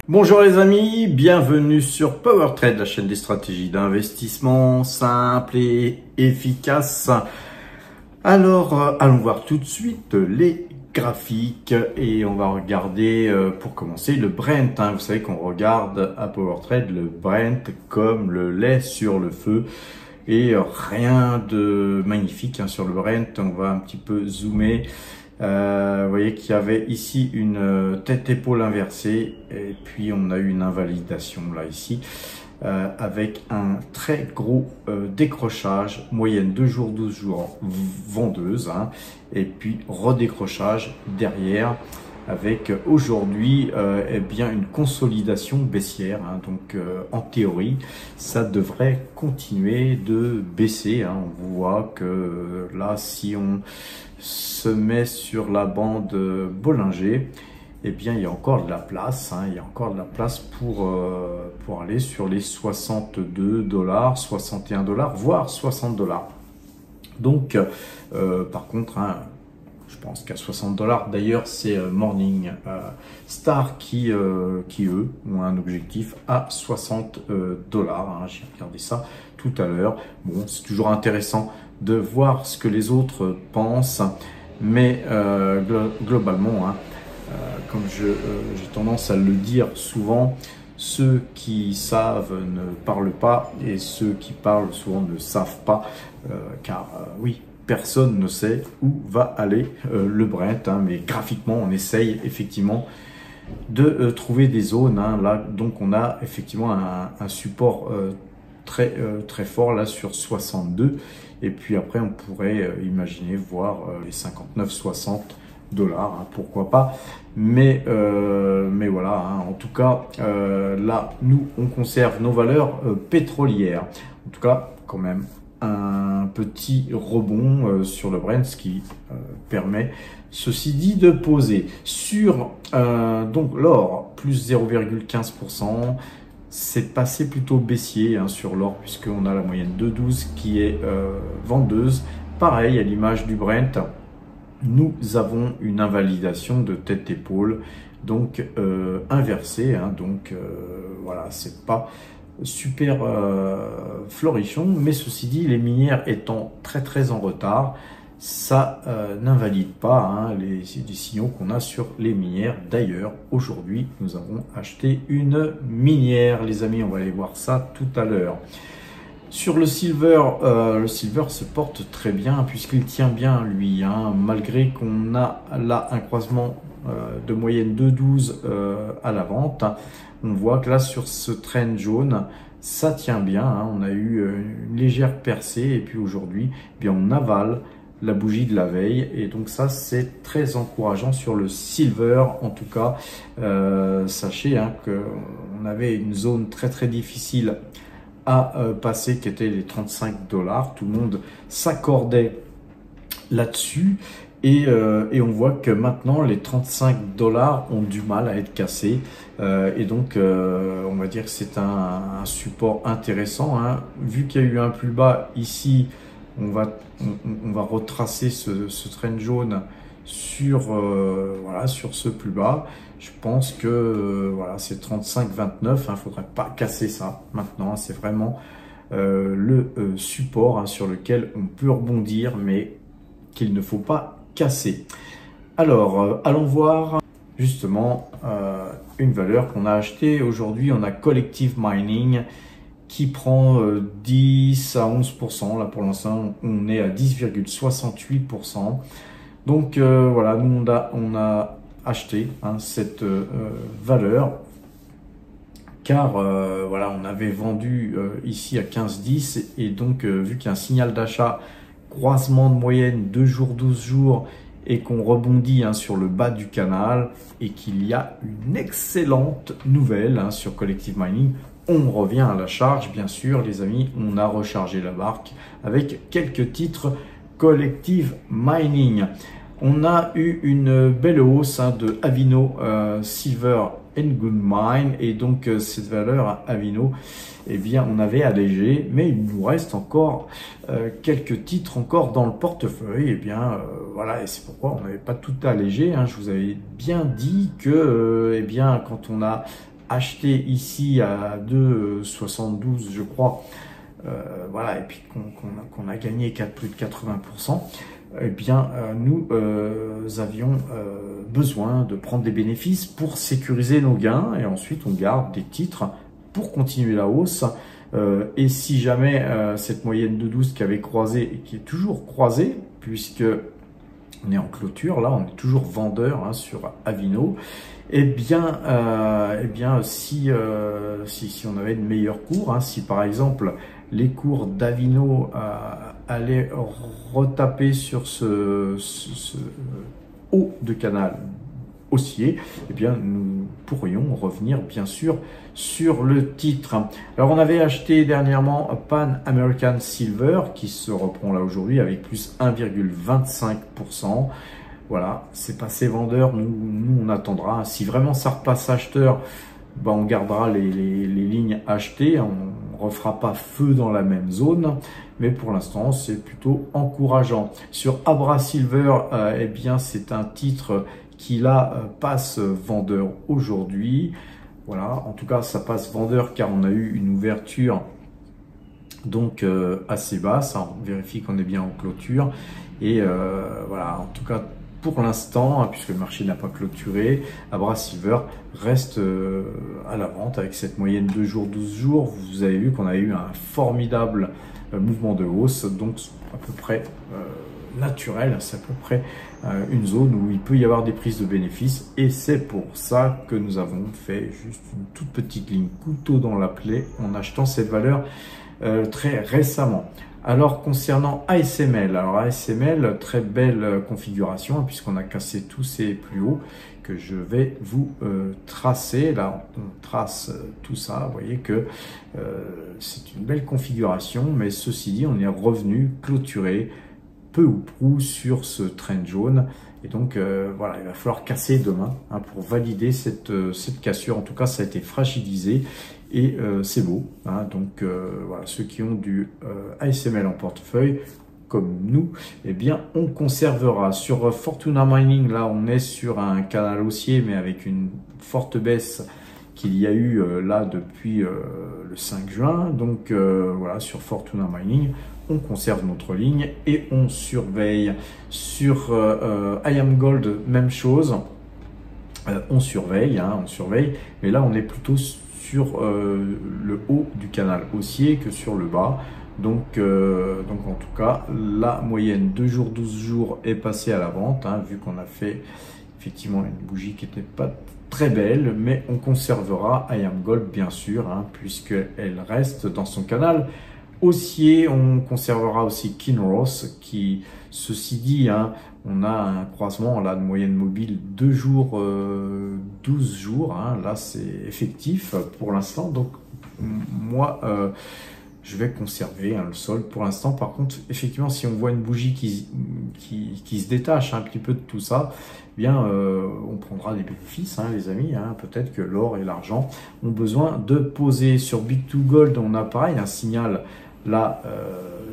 Bonjour les amis, bienvenue sur PowerTrade, la chaîne des stratégies d'investissement simples et efficaces. Alors, allons voir tout de suite les graphiques et on va regarder pour commencer le Brent. Vous savez qu'on regarde à PowerTrade le Brent comme le lait sur le feu et rien de magnifique sur le Brent. On va un petit peu zoomer. Vous voyez qu'il y avait ici une tête-épaule inversée et puis on a eu une invalidation là ici avec un très gros décrochage, moyenne 2 jours, 12 jours vendeuse et puis redécrochage derrière avec aujourd'hui eh bien une consolidation baissière. Donc en théorie ça devrait continuer de baisser. On voit que là si on se met sur la bande Bollinger, eh bien il y a encore de la place, il y a encore de la place pour aller sur les 62 $, 61 $, voire 60 $. Donc par contre, je pense qu'à 60 $, d'ailleurs c'est Morning Star qui eux ont un objectif à 60 $. J'ai regardé ça tout à l'heure. Bon, c'est toujours intéressant de voir ce que les autres pensent, mais globalement, comme j'ai tendance à le dire souvent, ceux qui savent ne parlent pas et ceux qui parlent souvent ne savent pas, car oui, personne ne sait où va aller le Brent, mais graphiquement on essaye effectivement de trouver des zones. Là donc on a effectivement un support très fort là sur 62, et puis après on pourrait imaginer voir les 59-60 $, pourquoi pas, mais voilà, en tout cas là nous on conserve nos valeurs pétrolières, en tout cas quand même un petit rebond sur le Brent, ce qui permet ceci dit de poser sur donc l'or plus 0,15%. C'est passé plutôt baissier sur l'or puisqu'on a la moyenne de 12 qui est vendeuse. Pareil à l'image du Brent, nous avons une invalidation de tête-épaule, donc inversée. Donc voilà, c'est pas super florichon, mais ceci dit, les minières étant très en retard, ça n'invalide pas les signaux qu'on a sur les minières. D'ailleurs, aujourd'hui, nous avons acheté une minière, les amis. On va aller voir ça tout à l'heure. Sur le silver se porte très bien puisqu'il tient bien lui, malgré qu'on a là un croisement de moyenne de 12 à la vente. On voit que là sur ce trend jaune, ça tient bien. On a eu une légère percée et puis aujourd'hui, bien on avale la bougie de la veille, et donc ça c'est très encourageant sur le silver. En tout cas, sachez que on avait une zone très difficile à passer qui était les 35 $. Tout le monde s'accordait là-dessus et on voit que maintenant les 35 $ ont du mal à être cassés, et donc on va dire que c'est un support intéressant. Vu qu'il y a eu un plus bas ici, on va retracer ce trend jaune sur voilà, sur ce plus bas. Je pense que voilà, c'est 35,29. Il ne faudrait pas casser ça maintenant. C'est vraiment le support sur lequel on peut rebondir, mais qu'il ne faut pas casser. Alors, allons voir justement une valeur qu'on a achetée aujourd'hui. On a Collective Mining qui prend 10 à 11%. Là, pour l'instant, on est à 10,68%. Donc, voilà, nous, on a acheté cette valeur, car voilà, on avait vendu ici à 15,10, et donc, vu qu'il y a un signal d'achat, croisement de moyenne 2 jours, 12 jours, et qu'on rebondit sur le bas du canal, et qu'il y a une excellente nouvelle sur Collective Mining, on revient à la charge, bien sûr, les amis. On a rechargé la barque avec quelques titres Collective Mining. On a eu une belle hausse de Avino Silver and Good Mine, et donc cette valeur Avino, eh bien on avait allégé, mais il nous reste encore quelques titres encore dans le portefeuille. Et bien voilà, et c'est pourquoi on n'avait pas tout allégé. Je vous avais bien dit que eh bien quand on a acheté ici à 2,72 je crois, voilà, et puis qu'on a gagné plus de 80%, eh bien nous avions besoin de prendre des bénéfices pour sécuriser nos gains, et ensuite on garde des titres pour continuer la hausse. Et si jamais cette moyenne de 12 qui avait croisé et qui est toujours croisée, puisque on est en clôture, là on est toujours vendeur hein, sur Avino, eh bien si on avait une meilleure cour, hein, si par exemple les cours d'Avino allaient retaper sur ce haut de canal haussier, eh bien nous pourrions revenir bien sûr sur le titre. Alors on avait acheté dernièrement Pan American Silver qui se reprend là aujourd'hui avec plus 1,25%. Voilà, c'est passé vendeur, nous on attendra. Si vraiment ça repasse acheteur, ben on gardera les lignes achetées, on refera pas feu dans la même zone, mais pour l'instant c'est plutôt encourageant. Sur Abra Silver, eh bien c'est un titre qui là passe vendeur aujourd'hui. Voilà, en tout cas ça passe vendeur car on a eu une ouverture donc assez basse. On vérifie qu'on est bien en clôture et voilà, en tout cas pour l'instant, puisque le marché n'a pas clôturé, Abra Silver reste à la vente avec cette moyenne 2 jours, 12 jours. Vous avez vu qu'on a eu un formidable mouvement de hausse, donc à peu près naturel, c'est à peu près une zone où il peut y avoir des prises de bénéfices, et c'est pour ça que nous avons fait juste une toute petite ligne couteau dans la plaie en achetant cette valeur très récemment. Alors concernant ASML, alors ASML, très belle configuration puisqu'on a cassé tous ces plus hauts que je vais vous tracer. Là on trace tout ça, vous voyez que c'est une belle configuration, mais ceci dit on est revenu clôturer peu ou prou sur ce trend jaune, et donc voilà, il va falloir casser demain hein, pour valider cette cassure. En tout cas ça a été fragilisé et c'est beau hein. Donc voilà, ceux qui ont du ASML en portefeuille comme nous, eh bien on conservera. Sur Fortuna Mining, là on est sur un canal haussier mais avec une forte baisse qu'il y a eu là depuis le 5 juin. Donc voilà, sur Fortuna Mining on conserve notre ligne et on surveille. Sur IAM Gold, même chose, on surveille, mais là on est plutôt sur le haut du canal haussier que sur le bas. Donc en tout cas, la moyenne 2 jours, 12 jours est passée à la vente, hein, vu qu'on a fait effectivement une bougie qui n'était pas très belle, mais on conservera IAM Gold bien sûr, hein, puisqu'elle reste dans son canal haussier. On conservera aussi Kinross qui, ceci dit, hein, on a un croisement là de moyenne mobile 2 jours, 12 jours, hein, là c'est effectif pour l'instant, donc moi je vais conserver hein, le sol pour l'instant. Par contre, effectivement, si on voit une bougie qui se détache un petit peu de tout ça, eh bien on prendra des bénéfices, hein, les amis, hein. Peut-être que l'or et l'argent ont besoin de poser. Sur Bit2Gold, on a pareil un signal là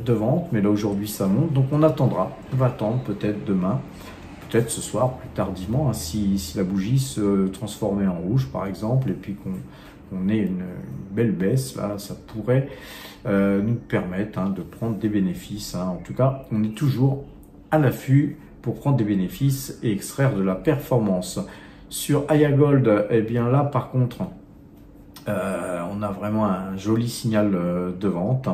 de vente, mais là aujourd'hui ça monte, donc on attendra, on va attendre peut-être demain, peut-être ce soir plus tardivement, hein, si la bougie se transformait en rouge par exemple, et puis qu'on ait une belle baisse, là ça pourrait nous permettre hein, de prendre des bénéfices, hein. En tout cas on est toujours à l'affût pour prendre des bénéfices et extraire de la performance. Sur Aya Gold, eh bien là par contre on a vraiment un joli signal de vente.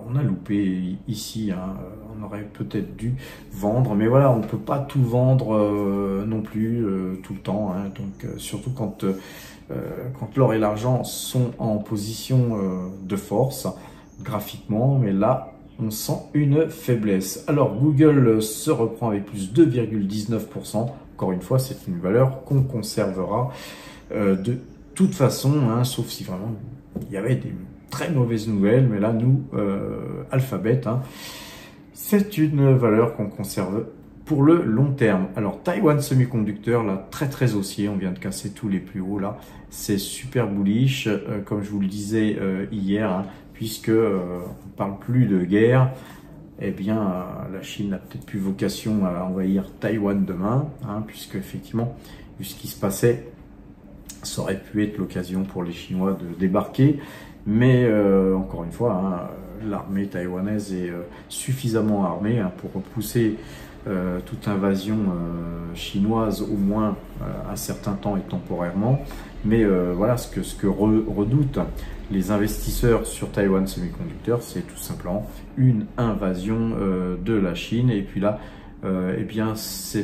On a loupé ici, hein, on aurait peut-être dû vendre, mais voilà, on ne peut pas tout vendre non plus tout le temps, hein, donc surtout quand l'or et l'argent sont en position de force graphiquement, mais là on sent une faiblesse. Alors Google se reprend avec plus 2,19%, encore une fois c'est une valeur qu'on conservera de toute façon, hein, sauf si vraiment il y avait des très mauvaises nouvelles, mais là nous Alphabet, hein, c'est une valeur qu'on conserve pour le long terme. Alors Taiwan Semiconductor, là très haussier, on vient de casser tous les plus hauts là, c'est super bullish, comme je vous le disais hier, hein, puisque on parle plus de guerre. Eh bien la Chine n'a peut-être plus vocation à envahir Taïwan demain, hein, puisque effectivement vu ce qui se passait Ça aurait pu être l'occasion pour les Chinois de débarquer, mais encore une fois, hein, l'armée taïwanaise est suffisamment armée hein, pour repousser toute invasion chinoise, au moins un certain temps et temporairement. Mais voilà, ce que redoutent les investisseurs sur Taiwan Semiconductor, c'est tout simplement une invasion de la Chine. Et puis là, eh bien, ce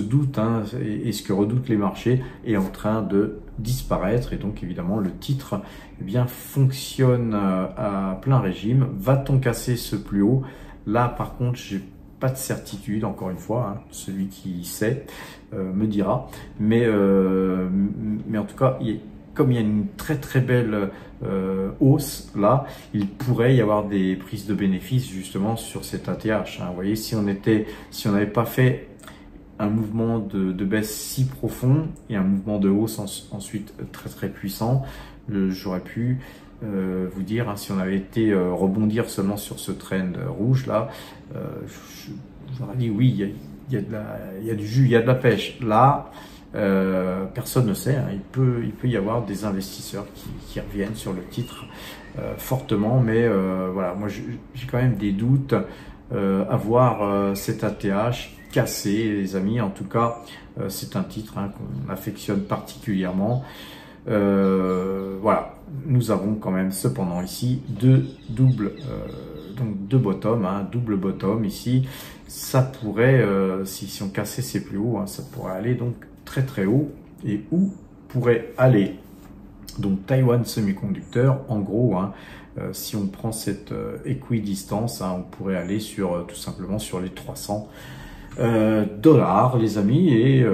doute hein, et ce que redoutent les marchés est en train de disparaître. Et donc, évidemment, le titre eh bien, fonctionne à plein régime. Va-t-on casser ce plus haut? Là, par contre, j'ai pas de certitude, encore une fois, hein, celui qui sait me dira. Mais en tout cas, comme il y a une très très belle hausse là, il pourrait y avoir des prises de bénéfices justement sur cet ATH. Hein. Vous voyez, si on n'avait pas fait un mouvement de baisse si profond et un mouvement de hausse ensuite très très puissant, j'aurais pu vous dire, hein, si on avait été rebondir seulement sur ce trend rouge là, j'aurais dit oui, il y a du jus, il y a de la pêche. Là, personne ne sait, hein, il peut y avoir des investisseurs qui reviennent sur le titre fortement, mais voilà, moi j'ai quand même des doutes à voir cet ATH cassé, les amis. En tout cas, c'est un titre hein, qu'on affectionne particulièrement. Voilà, nous avons quand même cependant ici deux bottoms, hein, double bottom ici. Ça pourrait, si on cassait ces plus hauts, hein, ça pourrait aller donc très très haut. Et où pourrait aller donc Taiwan Semiconductor, en gros, hein, si on prend cette équidistance, hein, on pourrait aller sur tout simplement sur les 300 dollars, les amis, et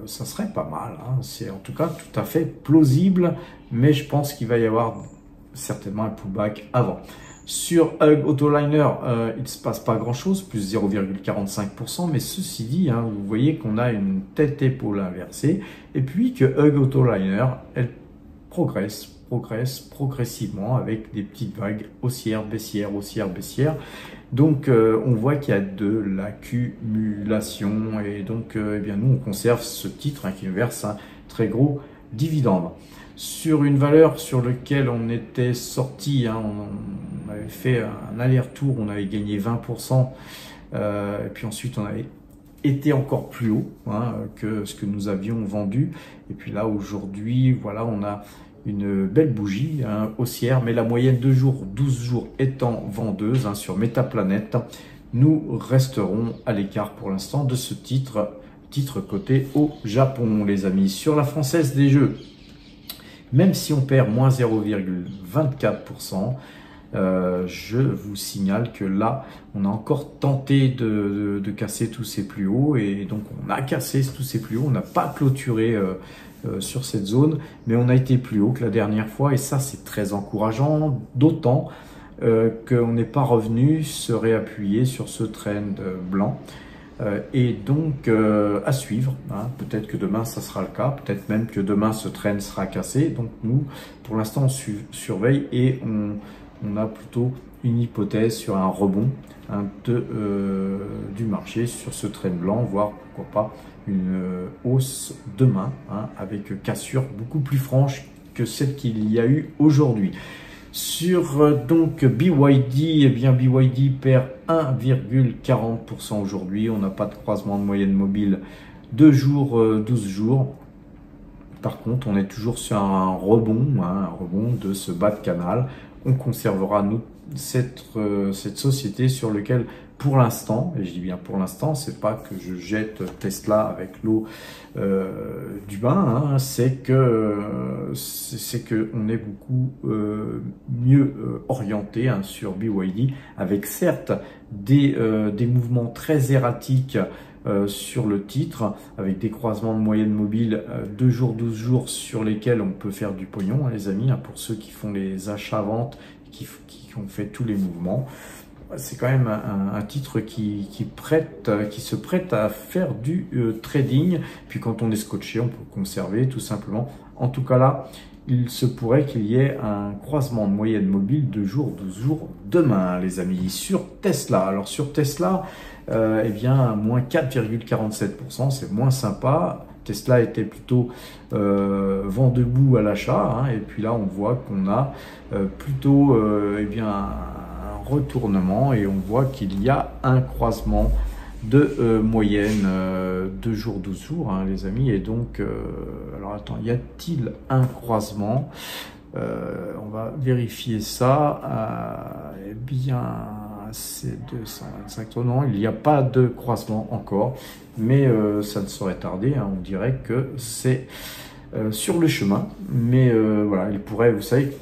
ça serait pas mal. Hein. C'est en tout cas tout à fait plausible, mais je pense qu'il va y avoir certainement un pullback avant. Sur Hug Autoliner, il ne se passe pas grand-chose, plus 0,45%, mais ceci dit, hein, vous voyez qu'on a une tête-épaule inversée, et puis que Hug Autoliner, elle progresse progressivement avec des petites vagues haussières, baissières, haussières, baissières. Donc, on voit qu'il y a de l'accumulation, et donc, eh bien, nous, on conserve ce titre hein, qui nous verse un très gros dividende. Sur une valeur sur laquelle on était sorti, hein, on avait fait un aller-retour, on avait gagné 20%, et puis ensuite on avait été encore plus haut hein, que ce que nous avions vendu. Et puis là aujourd'hui, voilà, on a une belle bougie hein, haussière, mais la moyenne de jours, 12 jours étant vendeuse hein, sur Metaplanet, nous resterons à l'écart pour l'instant de ce titre coté au Japon, les amis. Sur la Française des Jeux, même si on perd moins 0,24%, je vous signale que là, on a encore tenté de casser tous ces plus hauts, et donc on a cassé tous ces plus hauts, on n'a pas clôturé sur cette zone, mais on a été plus haut que la dernière fois, et ça c'est très encourageant, d'autant qu'on n'est pas revenu se réappuyer sur ce trend blanc. Et donc à suivre, hein. Peut-être que demain ça sera le cas, peut-être même que demain ce trend sera cassé. Donc nous, pour l'instant, on surveille, et on a plutôt une hypothèse sur un rebond hein, du marché sur ce trend blanc, voire pourquoi pas une hausse demain hein, avec cassure beaucoup plus franche que celle qu'il y a eu aujourd'hui. Sur donc BYD, eh bien BYD perd 1,40% aujourd'hui. On n'a pas de croisement de moyenne mobile 2 jours, 12 jours. Par contre, on est toujours sur un rebond de ce bas de canal. On conservera nous, cette société sur laquelle, pour l'instant, et je dis bien pour l'instant, c'est pas que je jette Tesla avec l'eau du bain, hein, c'est que on est beaucoup mieux orienté hein, sur BYD, avec certes des mouvements très erratiques sur le titre, avec des croisements de moyenne mobile 2 jours, 12 jours sur lesquels on peut faire du pognon, hein, les amis, hein, pour ceux qui font les achats-ventes, qui ont fait tous les mouvements. C'est quand même un titre qui se prête à faire du trading. Puis quand on est scotché, on peut conserver tout simplement. En tout cas là, il se pourrait qu'il y ait un croisement de moyenne mobile 2 jours, 12 jours demain, les amis. Sur Tesla, alors sur Tesla, eh bien, moins 4,47%, c'est moins sympa. Tesla était plutôt vent debout à l'achat, hein, et puis là on voit qu'on a plutôt eh bien, un retournement et on voit qu'il y a un croisement de moyenne de jours 12 jours, hein, les amis. Et donc, alors attends, y a-t-il un croisement? On va vérifier ça. Eh bien, c'est 225. Non, il n'y a pas de croisement encore, mais ça ne saurait tarder, hein. On dirait que c'est sur le chemin. Mais voilà, il pourrait, vous savez,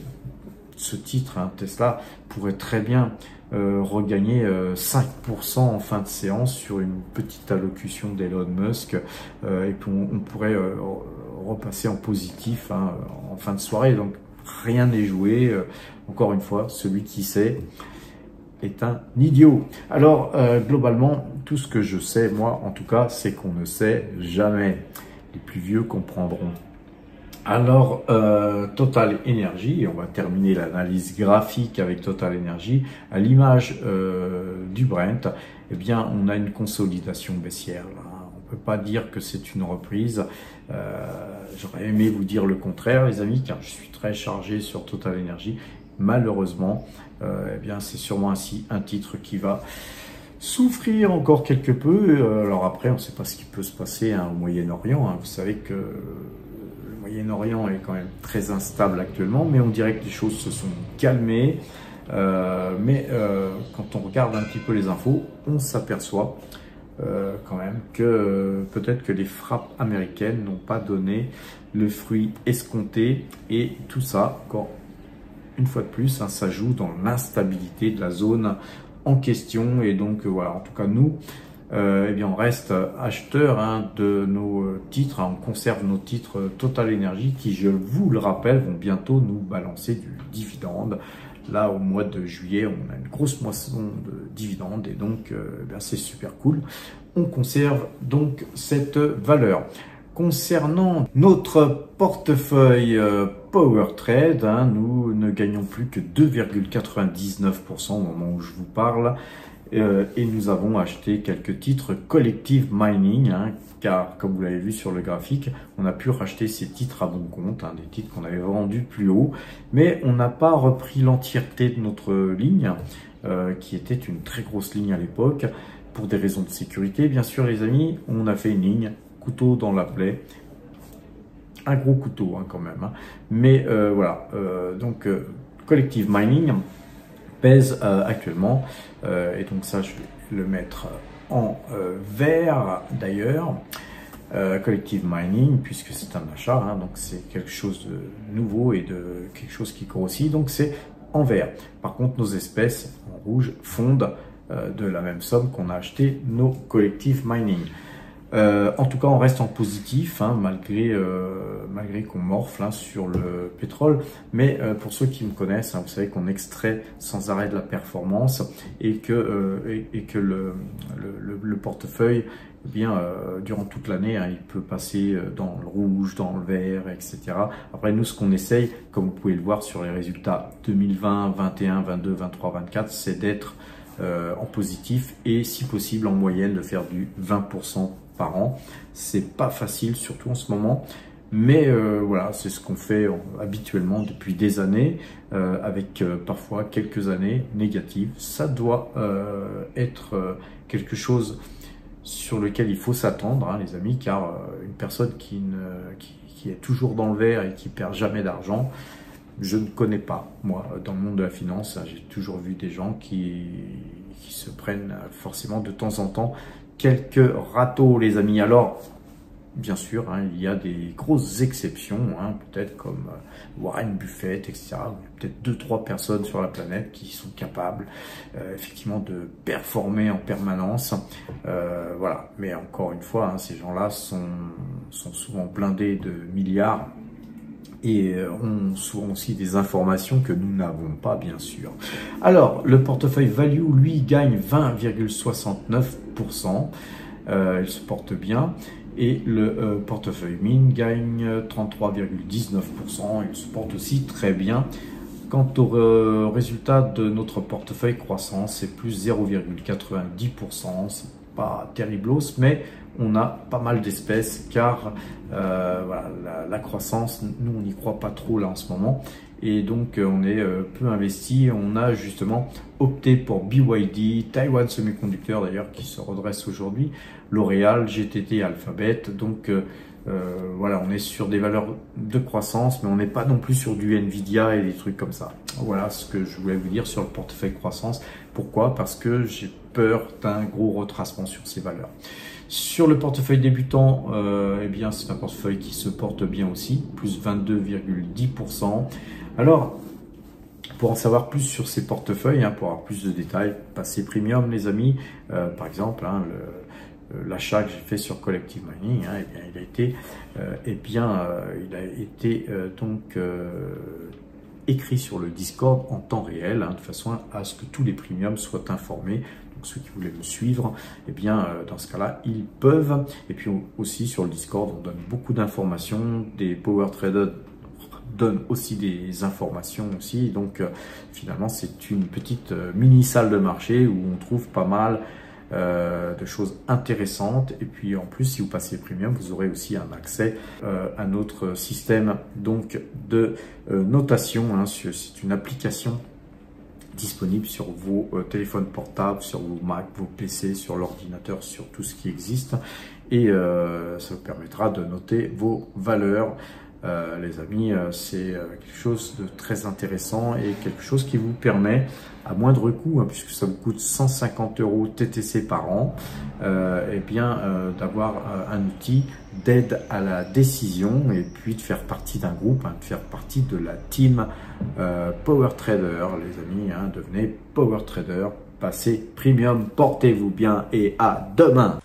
ce titre, hein, Tesla, pourrait très bien regagner 5% en fin de séance sur une petite allocution d'Elon Musk, et puis on pourrait repasser en positif, hein, en fin de soirée. Donc rien n'est joué. Encore une fois, celui qui sait est un idiot. Alors globalement, tout ce que je sais, moi en tout cas, c'est qu'on ne sait jamais. Les plus vieux comprendront. Alors, Total Energy, et on va terminer l'analyse graphique avec Total Energy, à l'image du Brent, eh bien, on a une consolidation baissière, là. On ne peut pas dire que c'est une reprise. J'aurais aimé vous dire le contraire, les amis, car je suis très chargé sur Total Energy. Malheureusement, eh bien, c'est sûrement ainsi un titre qui va souffrir encore quelque peu. Alors après, on ne sait pas ce qui peut se passer, hein, au Moyen-Orient, hein. Vous savez que le Moyen-Orient est quand même très instable actuellement, mais on dirait que les choses se sont calmées. Quand on regarde un petit peu les infos, on s'aperçoit quand même que peut-être que les frappes américaines n'ont pas donné le fruit escompté, et tout ça, encore une fois de plus, hein, ça joue dans l'instabilité de la zone en question. Et donc voilà, en tout cas nous, eh bien on reste acheteurs, hein, de nos titres, hein. On conserve nos titres Total Energy qui, je vous le rappelle, vont bientôt nous balancer du dividende. Là, au mois de juillet, on a une grosse moisson de dividendes, et donc eh c'est super cool. On conserve donc cette valeur. Concernant notre portefeuille Power Trade, hein, nous ne gagnons plus que 2,99% au moment où je vous parle. Et nous avons acheté quelques titres Collective Mining, hein, car comme vous l'avez vu sur le graphique, on a pu racheter ces titres à bon compte, hein, des titres qu'on avait vendus plus haut, mais on n'a pas repris l'entièreté de notre ligne, qui était une très grosse ligne à l'époque, pour des raisons de sécurité. Bien sûr, les amis, on a fait une ligne, couteau dans la plaie, un gros couteau, hein, quand même, hein. Mais voilà, donc Collective Mining pèse actuellement, et donc ça je vais le mettre en vert d'ailleurs, Collective Mining, puisque c'est un achat, hein, donc c'est quelque chose de nouveau et de quelque chose qui grossit, donc c'est en vert. Par contre, nos espèces en rouge fondent de la même somme qu'on a acheté nos Collective Mining. En tout cas, on reste en positif, hein, malgré qu'on morfle, hein, sur le pétrole. Mais pour ceux qui me connaissent, hein, vous savez qu'on extrait sans arrêt de la performance, et que le portefeuille, eh bien, durant toute l'année, hein, il peut passer dans le rouge, dans le vert, etc. Après, nous, ce qu'on essaye, comme vous pouvez le voir sur les résultats 2020, 21, 22, 23, 24, c'est d'être en positif, et si possible en moyenne de faire du 20% par an. C'est pas facile, surtout en ce moment, mais voilà, c'est ce qu'on fait habituellement depuis des années, avec parfois quelques années négatives. Ça doit être quelque chose sur lequel il faut s'attendre, hein, les amis, car une personne qui est toujours dans le vert et qui perd jamais d'argent, je ne connais pas, moi, dans le monde de la finance. Hein, j'ai toujours vu des gens qui se prennent forcément de temps en temps quelques râteaux, les amis. Alors, bien sûr, hein, il y a des grosses exceptions, hein, peut-être comme Warren Buffett, etc. Peut-être 2-3 personnes sur la planète qui sont capables, effectivement, de performer en permanence. Voilà. Mais encore une fois, hein, ces gens-là sont souvent blindés de milliards, et ont souvent aussi des informations que nous n'avons pas, bien sûr. Alors, le portefeuille Value, lui, gagne 20,69%. Il se porte bien. Et le portefeuille Mine gagne 33,19%. Il se porte aussi très bien. Quant au résultat de notre portefeuille croissance, c'est plus 0,90%. C'est pas terriblos, mais on a pas mal d'espèces car voilà, la croissance, nous on n'y croit pas trop là en ce moment. Et donc on est peu investi. On a justement opté pour BYD, Taiwan Semiconductor d'ailleurs qui se redresse aujourd'hui, L'Oréal, GTT, Alphabet. Donc voilà, on est sur des valeurs de croissance, mais on n'est pas non plus sur du Nvidia et des trucs comme ça. Voilà ce que je voulais vous dire sur le portefeuille croissance. Pourquoi? Parce que j'ai peur d'un gros retracement sur ces valeurs. Sur le portefeuille débutant, eh bien c'est un portefeuille qui se porte bien aussi, plus 22,10%. Alors, pour en savoir plus sur ces portefeuilles, pour avoir plus de détails, passez premium les amis. Par exemple, l'achat que j'ai fait sur Collective Mining, eh bien, il a été donc écrit sur le Discord en temps réel, de façon à ce que tous les premiums soient informés. Donc ceux qui voulaient me suivre, eh bien dans ce cas-là, ils peuvent. Et puis aussi sur le Discord, on donne beaucoup d'informations, des power traders donne aussi des informations aussi. Donc finalement c'est une petite mini salle de marché où on trouve pas mal de choses intéressantes. Et puis en plus, si vous passez premium, vous aurez aussi un accès à notre système donc de notation. C'est une application disponible sur vos téléphones portables, sur vos Mac, vos PC, sur l'ordinateur, sur tout ce qui existe. Et ça vous permettra de noter vos valeurs. Les amis, c'est quelque chose de très intéressant et quelque chose qui vous permet à moindre coût, puisque ça vous coûte 150 € TTC par an, eh bien d'avoir un outil d'aide à la décision et puis de faire partie d'un groupe, de faire partie de la team Power Trader. Les amis, devenez Power Trader, passez premium, portez-vous bien et à demain.